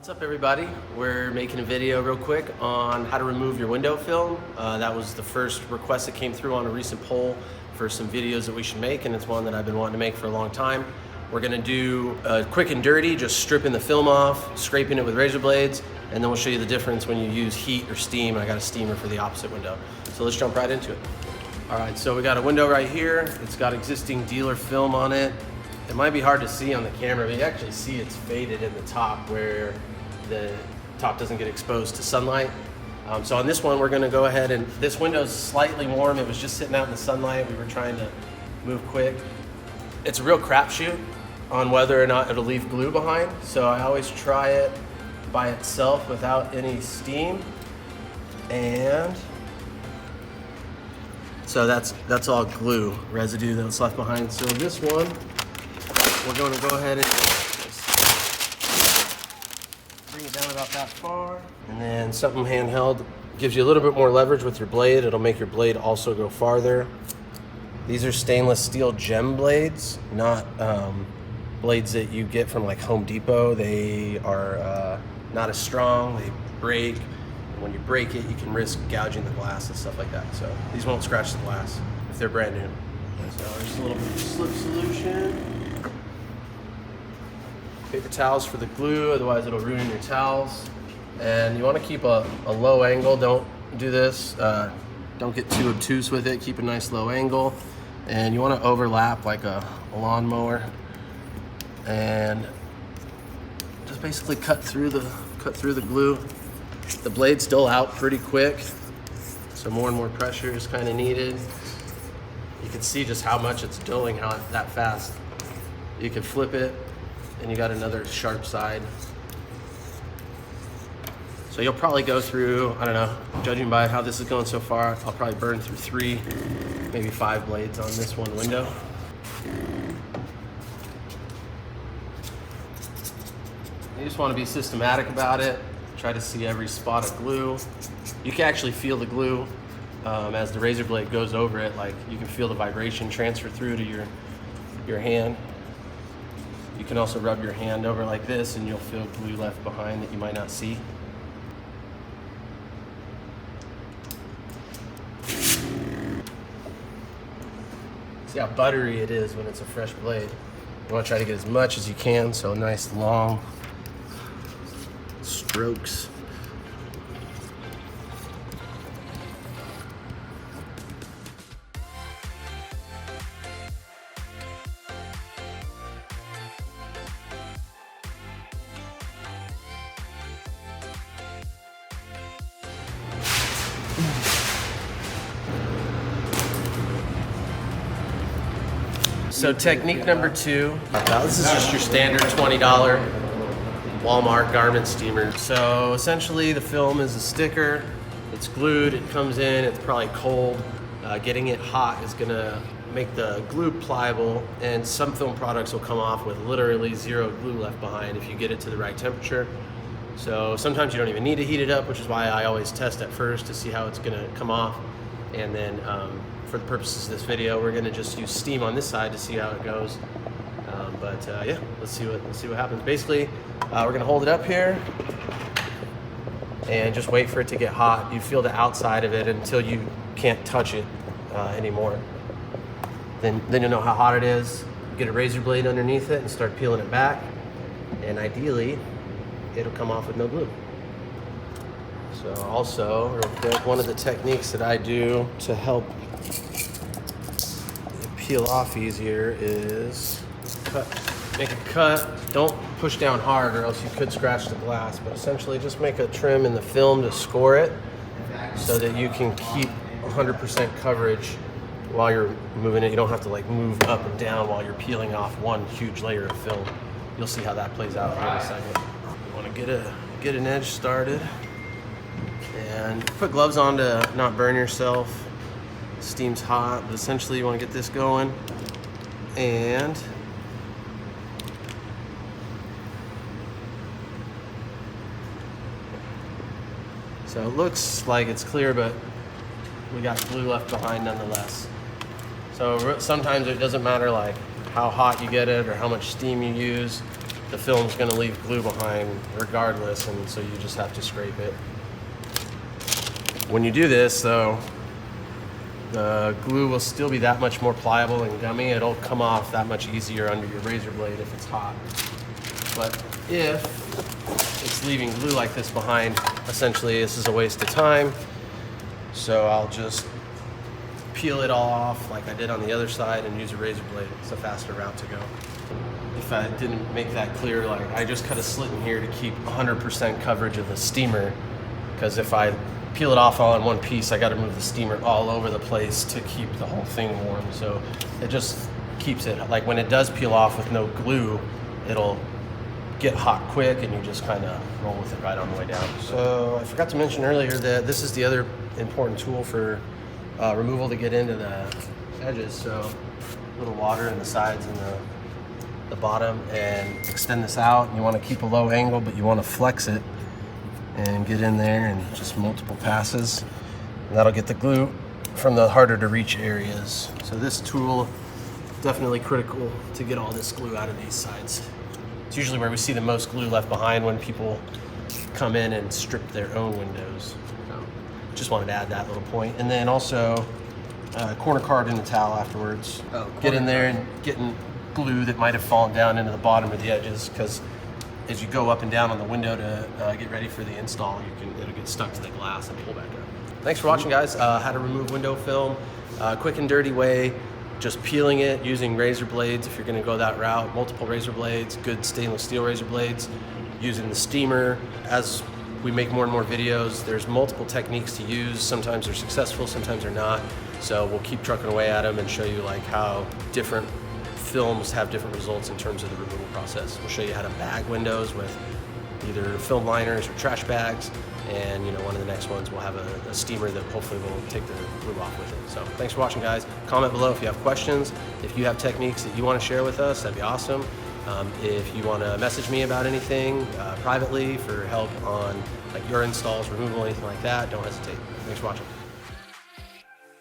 What's up everybody? We're making a video real quick on how to remove your window film. That was the first request that came through on a recent poll for some videos that we should make, and it's one that I've been wanting to make for a long time. We're gonna do quick and dirty, just stripping the film off, scraping it with razor blades, and then we'll show you the difference when you use heat or steam. I got a steamer for the opposite window. So let's jump right into it. All right, so we got a window right here. It's got existing dealer film on it. It might be hard to see on the camera, but you actually see it's faded in the top where the top doesn't get exposed to sunlight. So on this one, we're gonna go ahead and, this window's slightly warm. It was just sitting out in the sunlight. We were trying to move quick. It's a real crapshoot on whether or not it'll leave glue behind. So I always try it by itself without any steam. And so that's all glue residue that's left behind. So this one, we're going to go ahead and bring it down about that far. And then something handheld gives you a little bit more leverage with your blade. It'll make your blade also go farther. These are stainless steel gem blades, not blades that you get from like Home Depot. They are not as strong, they break. And when you break it, you can risk gouging the glass and stuff like that. So these won't scratch the glass if they're brand new. So there's a little bit of slip solution. Paper towels for the glue, otherwise it'll ruin your towels. And you want to keep a low angle. Don't do this. Don't get too obtuse with it. Keep a nice low angle. And you want to overlap like a lawnmower. And just basically cut through the glue. The blade's still out pretty quick, so more and more pressure is kind of needed. You can see just how much it's dulling that fast. You can flip it, and you got another sharp side. So you'll probably go through, I don't know, judging by how this is going so far, I'll probably burn through 3, maybe 5 blades on this one window. You just want to be systematic about it. Try to see every spot of glue. You can actually feel the glue as the razor blade goes over it. Like, you can feel the vibration transfer through to your hand. You can also rub your hand over like this and you'll feel glue left behind that you might not see. See how buttery it is when it's a fresh blade. You want to try to get as much as you can, so nice long strokes. So technique number 2, this is just your standard $20 Walmart garment steamer. So essentially the film is a sticker, it's glued, it comes in, it's probably cold. Getting it hot is gonna make the glue pliable, and some film products will come off with literally 0 glue left behind if you get it to the right temperature. So sometimes you don't even need to heat it up, which is why I always test at first to see how it's gonna come off. And then for the purposes of this video, we're gonna just use steam on this side to see how it goes. Yeah, let's see what happens. Basically, we're gonna hold it up here and just wait for it to get hot. You feel the outside of it until you can't touch it anymore. Then you'll know how hot it is. Get a razor blade underneath it and start peeling it back. And ideally, it'll come off with no glue. So also, real quick, one of the techniques that I do to help it peel off easier is make a cut. Don't push down hard or else you could scratch the glass, but essentially just make a trim in the film to score it so that you can keep 100% coverage while you're moving it. You don't have to like move up and down while you're peeling off one huge layer of film. You'll see how that plays out here in a second. You want to get an edge started. And put gloves on to not burn yourself. Steam's hot, but essentially you want to get this going. And so it looks like it's clear, but we got glue left behind nonetheless. So sometimes it doesn't matter like how hot you get it or how much steam you use. the film's gonna leave glue behind regardless, and so you just have to scrape it. When you do this though, the glue will still be that much more pliable and gummy. It'll come off that much easier under your razor blade if it's hot. But if it's leaving glue like this behind, essentially this is a waste of time. So I'll just peel it all off like I did on the other side and use a razor blade. It's a faster route to go. If I didn't make that clear, like I just cut a slit in here to keep 100% coverage of the steamer, because if I peel it off all in one piece, I got to move the steamer all over the place to keep the whole thing warm. So it just keeps it, like when it does peel off with no glue, it'll get hot quick and you just kind of roll with it right on the way down. So I forgot to mention earlier that this is the other important tool for removal to get into the edges. So a little water in the sides and the bottom, and extend this out. You want to keep a low angle, but you want to flex it and get in there, and just multiple passes, and that'll get the glue from the harder to reach areas. So this tool, definitely critical to get all this glue out of these sides. It's usually where we see the most glue left behind when people come in and strip their own windows. So just wanted to add that little point. And then also corner card in the towel afterwards. Get in there and getting glue that might have fallen down into the bottom of the edges, because as you go up and down on the window to get ready for the install, it'll get stuck to the glass and pull back up. Thanks for watching, guys. How to remove window film, quick and dirty way. Just peeling it using razor blades if you're going to go that route. Multiple razor blades, good stainless steel razor blades. Using the steamer. As we make more and more videos, there's multiple techniques to use. Sometimes they're successful, sometimes they're not. So we'll keep trucking away at them and show you like how different films have different results in terms of the removal process. We'll show you how to bag windows with either film liners or trash bags, and one of the next ones we'll have a steamer that hopefully will take the glue off with it. So thanks for watching, guys. Comment below if you have questions. If you have techniques that you want to share with us, that'd be awesome. If you want to message me about anything privately for help on like your installs, removal, anything like that, don't hesitate. Thanks for watching.